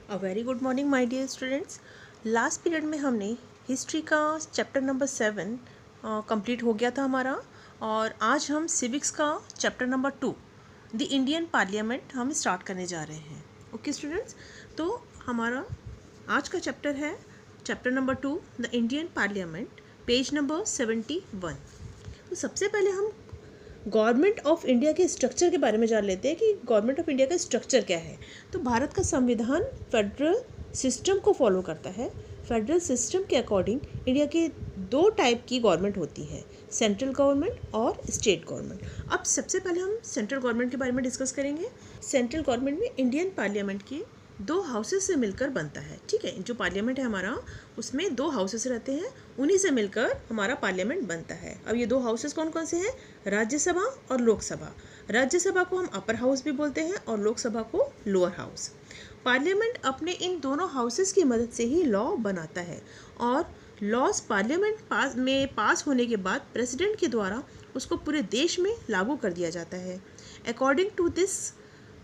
A very good morning my dear students. Last period में हमने history का chapter number 7 complete हो गया था हमारा, और आज हम सिविक्स का chapter number 2 the Indian parliament हम स्टार्ट करने जा रहे हैं। ओके स्टूडेंट्स, तो हमारा आज का चैप्टर है chapter number 2 the Indian parliament, page number 71। तो सबसे पहले हम गवर्नमेंट ऑफ इंडिया के स्ट्रक्चर के बारे में जान लेते हैं कि गवर्नमेंट ऑफ इंडिया का स्ट्रक्चर क्या है। तो भारत का संविधान फेडरल सिस्टम को फॉलो करता है। फेडरल सिस्टम के अकॉर्डिंग इंडिया के दो टाइप की गवर्नमेंट होती है, सेंट्रल गवर्नमेंट और स्टेट गवर्नमेंट। अब सबसे पहले हम सेंट्रल गवर्नमेंट के बारे में डिस्कस करेंगे। सेंट्रल गवर्नमेंट में इंडियन पार्लियामेंट की दो हाउसेस से मिलकर बनता है। ठीक है, जो पार्लियामेंट है हमारा, उसमें दो हाउसेस रहते हैं, उन्हीं से मिलकर हमारा पार्लियामेंट बनता है। अब ये दो हाउसेस कौन कौन से हैं? राज्यसभा और लोकसभा। राज्यसभा को हम अपर हाउस भी बोलते हैं और लोकसभा को लोअर हाउस। पार्लियामेंट अपने इन दोनों हाउसेस की मदद से ही लॉ बनाता है, और लॉज पार्लियामेंट में पास होने के बाद प्रेसिडेंट के द्वारा उसको पूरे देश में लागू कर दिया जाता है। According to this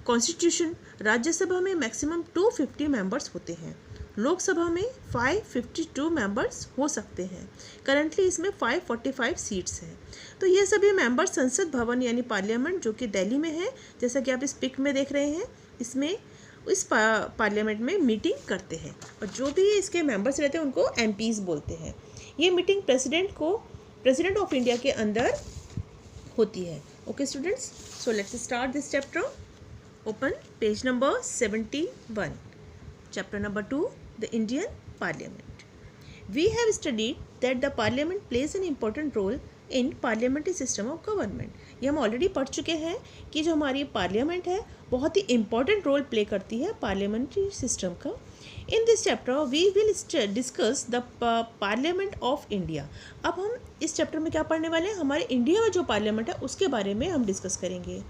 constitution, Rajya Sabha में मैक्सिमम 250 मेंबर्स होते हैं, लोकसभा में 552 मेंबर्स हो सकते हैं। करंटली इसमें 545 सीट्स हैं। तो ये सभी मेंबर्स संसद भवन यानी पार्लियामेंट, जो कि दिल्ली में है, जैसा कि आप इस पिक में देख रहे हैं, इसमें इस पार्लियामेंट में मीटिंग करते हैं, और जो भी इसके मेंबर्स रहते हैं उनको एमपीज बोलते हैं। ये मीटिंग प्रेसिडेंट ऑफ इंडिया के अंदर होती है। Okay students, so let's start this chapter. Open page number 71, chapter number 2, the Indian Parliament. We have studied that the Parliament plays an important role in parliamentary system of government. ये हम already पढ़ चुके हैं कि जो हमारी parliament है बहुत ही इम्पोर्टेंट रोल प्ले करती है पार्लियामेंट्री सिस्टम का। In this chapter we will discuss the parliament of India. अब हम इस चैप्टर में क्या पढ़ने वाले हैं? हमारे इंडिया में जो पार्लियामेंट है उसके बारे में हम डिस्कस करेंगे।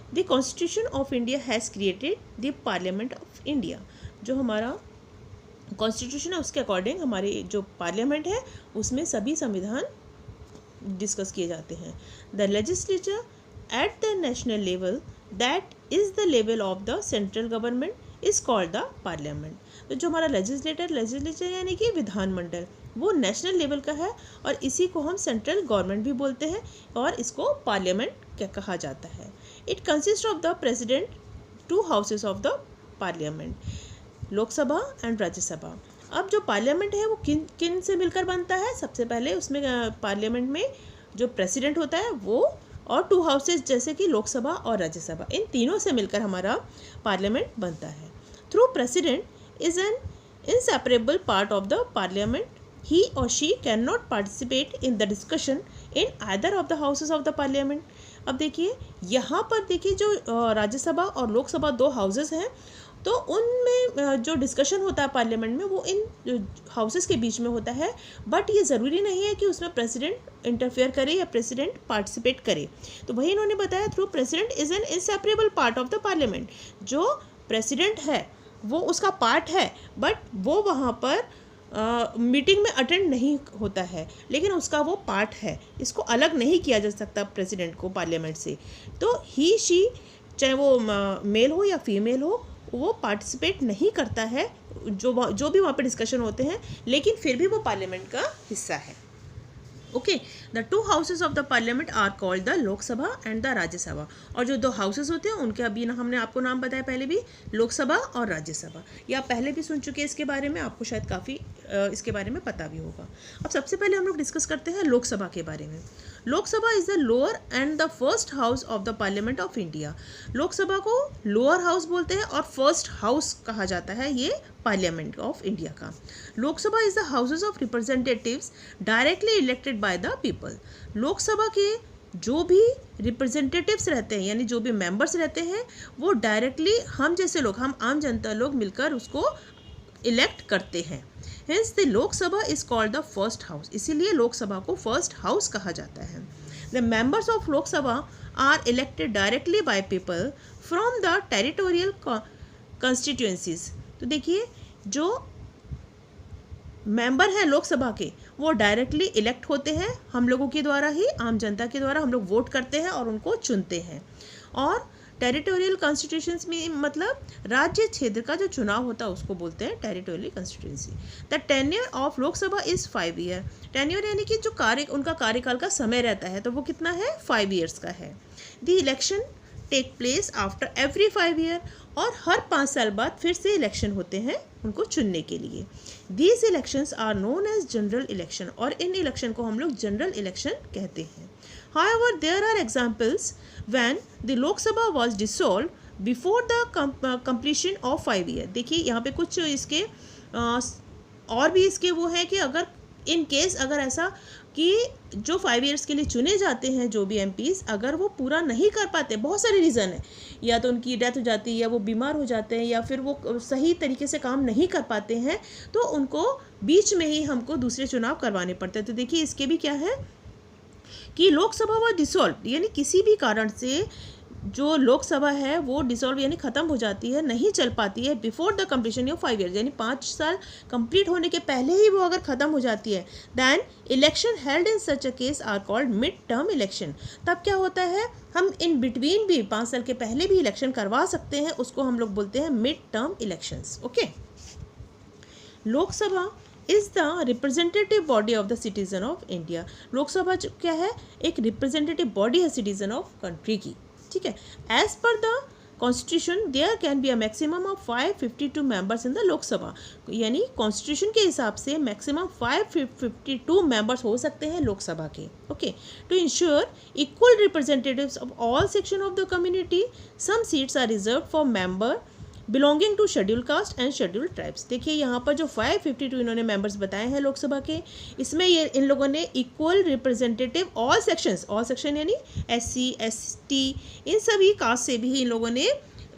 The constitution of India has created the parliament of India. जो हमारा कॉन्स्टिट्यूशन है उसके अकॉर्डिंग हमारे जो पार्लियामेंट है उसमें सभी संविधान डिस्कस किए जाते हैं। The legislature at the national level that is the level of the central government is called the parliament. तो जो हमारा लेजिस्लेचर यानी कि विधानमंडल, वो नेशनल लेवल का है, और इसी को हम सेंट्रल गवर्नमेंट भी बोलते हैं, और इसको पार्लियामेंट क्या कहा जाता है। It consist of the president, to houses of the parliament, Lok Sabha and Rajya Sabha. अब जो पार्लियामेंट है वो किन किन से मिलकर बनता है? सबसे पहले उसमें पार्लियामेंट में जो प्रेसिडेंट होता है वो, और टू हाउसेस जैसे कि लोकसभा और राज्यसभा, इन तीनों से मिलकर हमारा पार्लियामेंट बनता है। Through president is an inseparable part of the parliament. He or she cannot participate in the discussion in either of the houses of the parliament. अब देखिए यहाँ पर देखिए जो राज्यसभा और लोकसभा दो हाउसेस हैं, तो उनमें जो डिस्कशन होता है पार्लियामेंट में वो इन हाउसेस के बीच में होता है, बट ये ज़रूरी नहीं है कि उसमें प्रेसिडेंट इंटरफेयर करे या प्रेसिडेंट पार्टिसिपेट करे। तो वही इन्होंने बताया, through president is an inseparable part of the parliament. जो प्रेसिडेंट है वो उसका पार्ट है, बट वो वहाँ पर मीटिंग में अटेंड नहीं होता है, लेकिन उसका वो पार्ट है, इसको अलग नहीं किया जा सकता प्रेसिडेंट को पार्लियामेंट से। तो ही शी, चाहे वो मेल हो या फीमेल हो, वो पार्टिसिपेट नहीं करता है जो भी वहाँ पे डिस्कशन होते हैं, लेकिन फिर भी वो पार्लियामेंट का हिस्सा है। Okay, the two houses of the parliament are called the Lok Sabha and the Rajya Sabha. और जो दो हाउसेस होते हैं उनके अभी हमने आपको नाम बताया पहले भी, लोकसभा और राज्यसभा। ये आप पहले भी सुन चुके हैं इसके बारे में, आपको शायद काफ़ी इसके बारे में पता भी होगा। अब सबसे पहले हम लोग डिस्कस करते हैं लोकसभा के बारे में। Lok Sabha is the lower and the first house of the parliament of India. Lok Sabha को लोअर हाउस बोलते हैं और फर्स्ट हाउस कहा जाता है ये पार्लियामेंट ऑफ इंडिया का। Lok Sabha is the houses of representatives directly elected by the people. Lok Sabha के जो भी रिप्रेजेंटेटिव्स रहते हैं, यानी जो भी मेंबर्स रहते हैं, वो डायरेक्टली हम जैसे लोग, हम आम जनता लोग मिलकर उसको इलेक्ट करते हैं। Hence the Lok Sabha is called the first house, इसीलिए लोकसभा को फर्स्ट हाउस कहा जाता है। The members of Lok Sabha are elected directly by people from the territorial constituencies. तो देखिए जो मेंबर हैं लोकसभा के वो डायरेक्टली इलेक्ट होते हैं हम लोगों के द्वारा ही, आम जनता के द्वारा हम लोग वोट करते हैं और उनको चुनते हैं। और टेरिटोरियल कॉन्स्टिट्यूशंस में मतलब राज्य क्षेत्र का जो चुनाव होता है उसको बोलते हैं territorial constituency. The tenure of Lok Sabha is 5 year. Tenure यानी कि जो उनका कार्यकाल का समय रहता है तो वो कितना है, 5 ईयर्स का है। The election take place after every 5 year, और हर 5 साल बाद फिर से इलेक्शन होते हैं उनको चुनने के लिए। These elections are known as general election, और इन इलेक्शन को हम लोग जनरल इलेक्शन कहते हैं। However, there are examples when the Lok Sabha was dissolved before the completion of 5 years। देखिए यहाँ पे कुछ इसके और भी इसके वो है कि अगर इन केस अगर ऐसा कि जो 5 ईयर्स के लिए चुने जाते हैं जो भी MPs, अगर वो पूरा नहीं कर पाते, बहुत सारे रीज़न है, या तो उनकी डेथ हो जाती है, या वो बीमार हो जाते हैं, या फिर वो सही तरीके से काम नहीं कर पाते हैं, तो उनको बीच में ही हमको दूसरे चुनाव करवाने पड़ते हैं। तो देखिए इसके भी क्या है कि लोकसभा व डिसॉल्व, यानी किसी भी कारण से जो लोकसभा है वो डिसॉल्व यानी ख़त्म हो जाती है, नहीं चल पाती है before the completion of 5 years, यानी 5 साल कंप्लीट होने के पहले ही वो अगर ख़त्म हो जाती है, then election held in such a case are called mid term election. तब क्या होता है, हम इन बिटवीन भी 5 साल के पहले भी इलेक्शन करवा सकते हैं, उसको हम लोग बोलते हैं mid term elections. Okay, Lok Sabha is the representative body of the citizen of India. Lok Sabha क्या है, एक रिप्रेजेंटेटिव बॉडी है सिटीजन ऑफ कंट्री की, ठीक है। As per the constitution there can be a maximum of 552 members in the Lok Sabha, यानी constitution के हिसाब से मैक्सिमम 552 मेंबर्स हो सकते हैं लोकसभा के। Okay, to ensure equal representatives of all section of the community, some seats are reserve for member belonging to schedule caste and schedule tribes. देखिए यहाँ पर जो 552 इन्होंने मेंबर्स बताए हैं लोकसभा के, इसमें ये इन लोगों ने इक्वल रिप्रेजेंटेटिव ऑल सेक्शन यानी SC ST इन सभी कास्ट से भी इन लोगों ने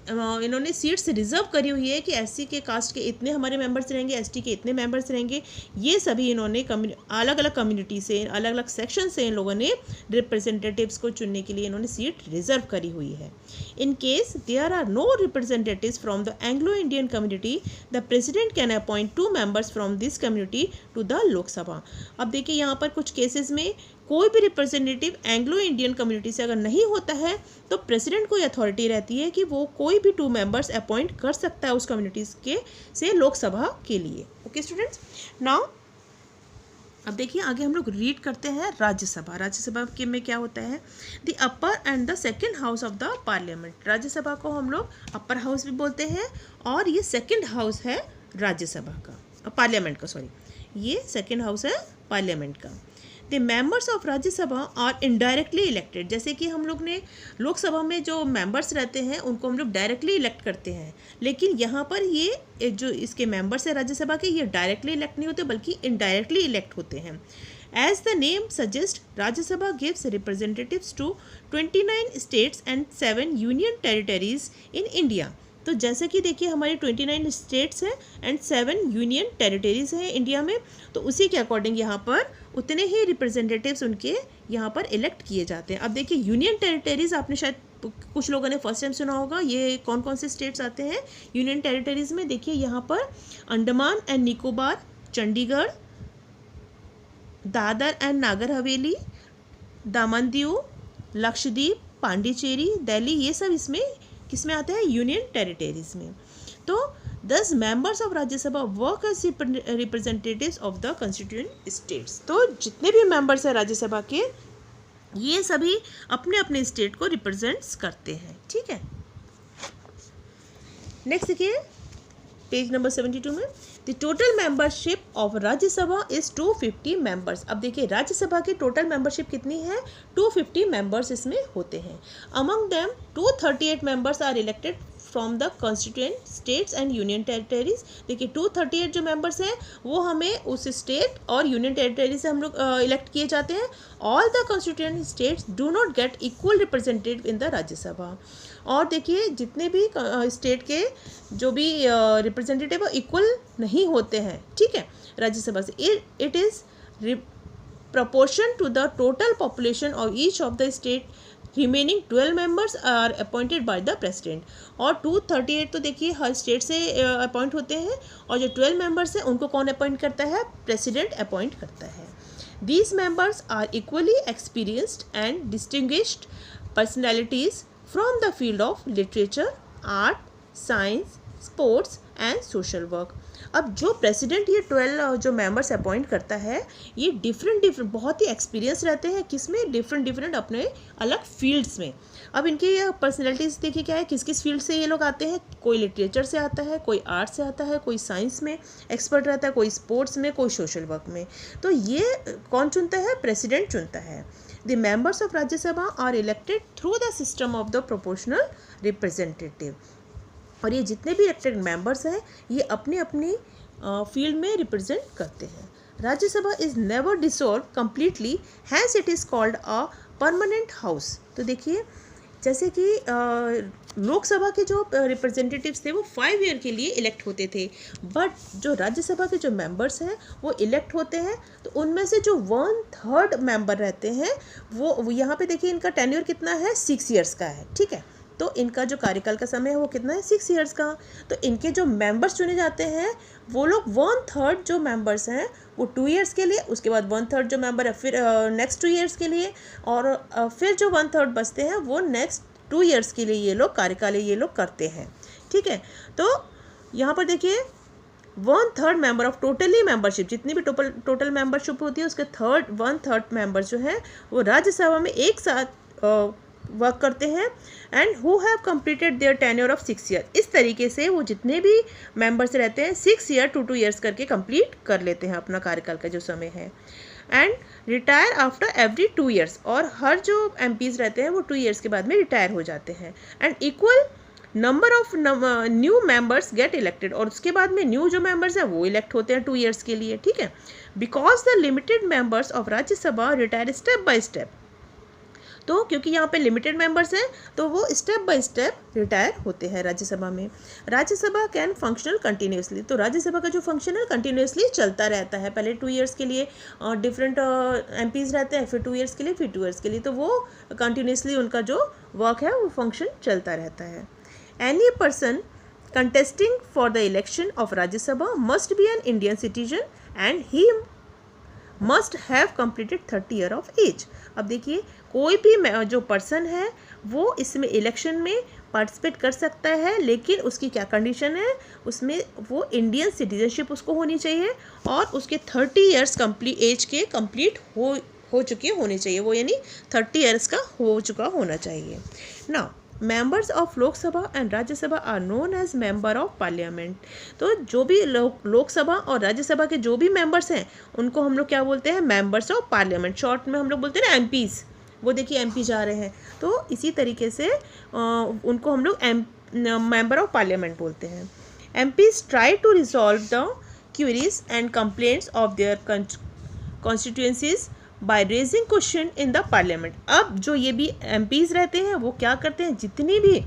इन्होंने सीट्स रिजर्व करी हुई है कि SC के कास्ट के इतने हमारे मेंबर्स रहेंगे, ST के इतने मेंबर्स रहेंगे। ये सभी इन्होंने अलग अलग कम्युनिटी से, अलग अलग सेक्शन से इन लोगों ने रिप्रेजेंटेटिव्स को चुनने के लिए इन्होंने सीट रिजर्व करी हुई है। In case there are no representatives from the Anglo Indian community, the president can appoint 2 members from this community to the Lok Sabha. अब देखिए यहाँ पर कुछ केसेस में कोई भी रिप्रेजेंटेटिव एंग्लो इंडियन कम्युनिटी से अगर नहीं होता है तो प्रेसिडेंट को अथॉरिटी रहती है कि वो कोई भी 2 मेंबर्स अपॉइंट कर सकता है उस कम्युनिटीज़ के से लोकसभा के लिए। ओके स्टूडेंट्स, नाउ अब देखिए आगे हम लोग रीड करते हैं राज्यसभा। राज्यसभा के में क्या होता है, the upper and the second house of the parliament. Rajya Sabha को हम लोग अपर हाउस भी बोलते हैं, और ये सेकेंड हाउस है राज्यसभा का, पार्लियामेंट का, सॉरी, ये सेकेंड हाउस है पार्लियामेंट का। The members of Rajya Sabha are indirectly elected. जैसे कि हम लोग ने लोकसभा में जो मेंबर्स रहते हैं उनको हम लोग डायरेक्टली इलेक्ट करते हैं, लेकिन यहाँ पर ये जो इसके मेंबर्स है राज्यसभा के, ये डायरेक्टली इलेक्ट नहीं होते बल्कि इनडायरेक्टली इलेक्ट होते हैं। As the name suggest, Rajya Sabha gives representatives to 29 states and 7 union territories in India. तो जैसे कि देखिए हमारे 29 स्टेट्स हैं एंड 7 यूनियन टेरिटरीज हैं इंडिया में, तो उसी के अकॉर्डिंग यहाँ पर उतने ही रिप्रेजेंटेटिव्स उनके यहाँ पर इलेक्ट किए जाते हैं। अब देखिए यूनियन टेरिटरीज आपने शायद कुछ लोगों ने फर्स्ट टाइम सुना होगा, ये कौन कौन से स्टेट्स आते हैं यूनियन टेरिटरीज में। देखिए यहाँ पर अंडमान एंड निकोबार, चंडीगढ़, दादर एंड नागर हवेली, दामन दीव, लक्षद्वीप, पांडिचेरी, दिल्ली, ये सब इसमें किस में आते हैं, यूनियन टेरिटरीज में। तो 10 members of Rajya Sabha work as representatives of the constituent states. तो जितने भी मेंबर्स हैं राज्यसभा के, ये सभी अपने अपने स्टेट को रिप्रेजेंट्स करते हैं, ठीक है। नेक्स्ट देखिए पेज नंबर 72 में, the total membership of Rajya Sabha is 250 members. अब देखिए राज्यसभा की टोटल मेंबरशिप कितनी है, 250 मेंबर्स इसमें होते हैं। Among them 238 members are elected from the constituent states and union territories. देखिए 238 जो मेंबर्स हैं वो हमें उस स्टेट और यूनियन टेरिटरी से हम लोग इलेक्ट किए जाते हैं। All the constituent states do not get equal representative in the Rajya Sabha. और देखिए जितने भी स्टेट के जो भी रिप्रेजेंटेटिव इक्वल नहीं होते हैं, ठीक है, राज्यसभा से। It is proportion to the total population of each of the state, remaining 12 members are appointed by the president। और 238 तो देखिए हर स्टेट से अपॉइंट होते हैं, और जो 12 मेंबर्स हैं उनको कौन अपॉइंट करता है, प्रेसिडेंट अपॉइंट करता है। These members are equally experienced and distinguished personalities from the field of literature, art, science, sports and social work. अब जो प्रेसिडेंट ये 12 जो मेंबर्स अपॉइंट करता है, ये डिफरेंट बहुत ही एक्सपीरियंस रहते हैं, किसमें, डिफरेंट अपने अलग फील्ड्स में। अब इनकी पर्सनैलिटीज़ देखिए क्या है, किस किस फील्ड से ये लोग आते हैं। कोई लिटरेचर से आता है, कोई आर्ट से आता है, कोई साइंस में एक्सपर्ट रहता है, कोई स्पोर्ट्स में, कोई सोशल वर्क में। तो ये कौन चुनता है, प्रेसिडेंट चुनता है। The members of Rajya Sabha are elected through the system of the proportional representative. और ये जितने भी इलेक्टेड मेंबर्स हैं, ये अपनी अपनी फील्ड में रिप्रेजेंट करते हैं। Rajya Sabha is never dissolve completely, hence it is called a permanent house. तो देखिए, जैसे कि लोकसभा के जो रिप्रेजेंटेटिव्स थे वो 5 ईयर के लिए इलेक्ट होते थे, बट जो राज्यसभा के जो मेंबर्स हैं वो इलेक्ट होते हैं, तो उनमें से जो 1/3 मेंबर रहते हैं वो यहाँ पे देखिए, इनका टेन्योर कितना है, 6 ईयर्स का है। ठीक है, तो इनका जो कार्यकाल का समय है वो कितना है, 6 ईयर्स का। तो इनके जो मेंबर्स चुने जाते हैं वो लोग 1/3 जो मेंबर्स हैं वो 2 ईयर्स के लिए, उसके बाद 1/3 जो मेंबर है फिर नेक्स्ट 2 ईयर्स के लिए, और फिर जो 1/3 बचते हैं वो नेक्स्ट 2 ईयर्स के लिए ये लोग कार्यकाल ये लोग करते हैं। ठीक है, तो यहाँ पर देखिए 1/3 मेंबर ऑफ टोटली मेंबरशिप, जितनी भी टोटल मेंबरशिप होती है उसके 1/3 मेंबर जो है वो राज्यसभा में एक साथ वर्क करते हैं, and who have completed there tenure of 6 year. इस तरीके से वो जितने भी मेंबर्स रहते हैं 6 ईयर 2 ईयर्स करके कंप्लीट कर लेते हैं अपना कार्यकाल का जो समय है, and retire after every 2 years. और हर जो एमपीज रहते हैं वो 2 ईयर्स के बाद में रिटायर हो जाते हैं, and equal number of new members get elected. और उसके बाद में न्यू जो मेंबर्स हैं वो इलेक्ट होते हैं 2 ईयर्स के लिए। ठीक है, because the limited members of Rajya Sabha retire step by step. तो क्योंकि यहाँ पे लिमिटेड मेंबर्स हैं तो वो स्टेप बाय स्टेप रिटायर होते हैं राज्यसभा में। राज्यसभा कैन फंक्शनल कंटिन्यूसली, तो राज्यसभा का जो फंक्शन है कंटिन्यूसली चलता रहता है। पहले 2 ईयर्स के लिए डिफरेंट एमपीज रहते हैं, फिर 2 ईयर्स के लिए, फिर 2 ईयर्स के लिए, तो वो कंटिन्यूसली उनका जो वर्क है वो फंक्शन चलता रहता है। Any person contesting for the election of Rajya Sabha must be an Indian citizen and he must have completed 30 year of age। अब देखिए, कोई भी जो पर्सन है वो इसमें इलेक्शन में पार्टिसिपेट कर सकता है, लेकिन उसकी क्या कंडीशन है, उसमें वो इंडियन सिटीजनशिप उसको होनी चाहिए और उसके 30 ईयर्स एज के कंप्लीट हो चुके होने चाहिए, वो यानी 30 ईयर्स का हो चुका होना चाहिए। Now members of Lok Sabha and Rajya Sabha are known as member of parliament. तो जो भी लोकसभा और राज्यसभा के जो भी मेंबर्स हैं उनको हम लोग क्या बोलते हैं, मेंबर्स ऑफ पार्लियामेंट। शॉर्ट में हम लोग बोलते हैं ना एमपीज, वो देखिए एमपी जा रहे हैं, तो इसी तरीके से उनको हम लोग मेंबर ऑफ पार्लियामेंट बोलते हैं। MPs try to resolve the queries and complaints of their constituencies by raising question in the parliament. अब जो ये भी एमपीज रहते हैं वो क्या करते हैं, जितनी भी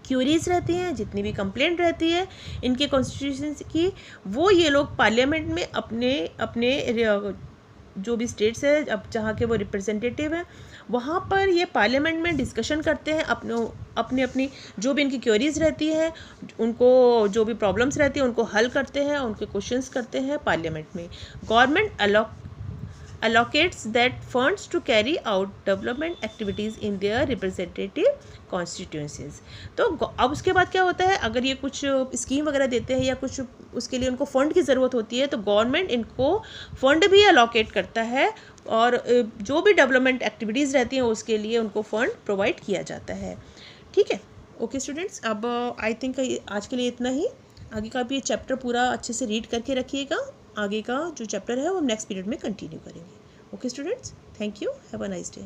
क्यूरीज रहती हैं, जितनी भी कंप्लेंट रहती है इनके कॉन्स्टिट्यूशन की, वो ये लोग पार्लियामेंट में अपने अपने जो भी स्टेट्स है, अब जहाँ के वो रिप्रेजेंटेटिव हैं, वहाँ पर ये पार्लियामेंट में डिस्कशन करते हैं, अपनी जो भी इनकी क्वेरीज रहती है, उनको जो भी प्रॉब्लम्स रहती है उनको हल करते हैं, उनके क्वेश्चंस करते हैं पार्लियामेंट में। Government allocates that funds to carry out development activities in their representative constituencies। तो अब उसके बाद क्या होता है, अगर ये कुछ स्कीम वगैरह देते हैं या कुछ उसके लिए उनको फ़ंड की ज़रूरत होती है तो गवर्नमेंट इनको फ़ंड भी अलोकेट करता है, और जो भी डेवलपमेंट एक्टिविटीज़ रहती हैं उसके लिए उनको फ़ंड प्रोवाइड किया जाता है। ठीक है, ओके स्टूडेंट्स, अब आई थिंक आज के लिए इतना ही। आगे का भी चैप्टर पूरा अच्छे से रीड करके रखिएगा, आगे का जो चैप्टर है वो हम नेक्स्ट पीरियड में कंटिन्यू करेंगे। Okay students, thank you, have a nice day.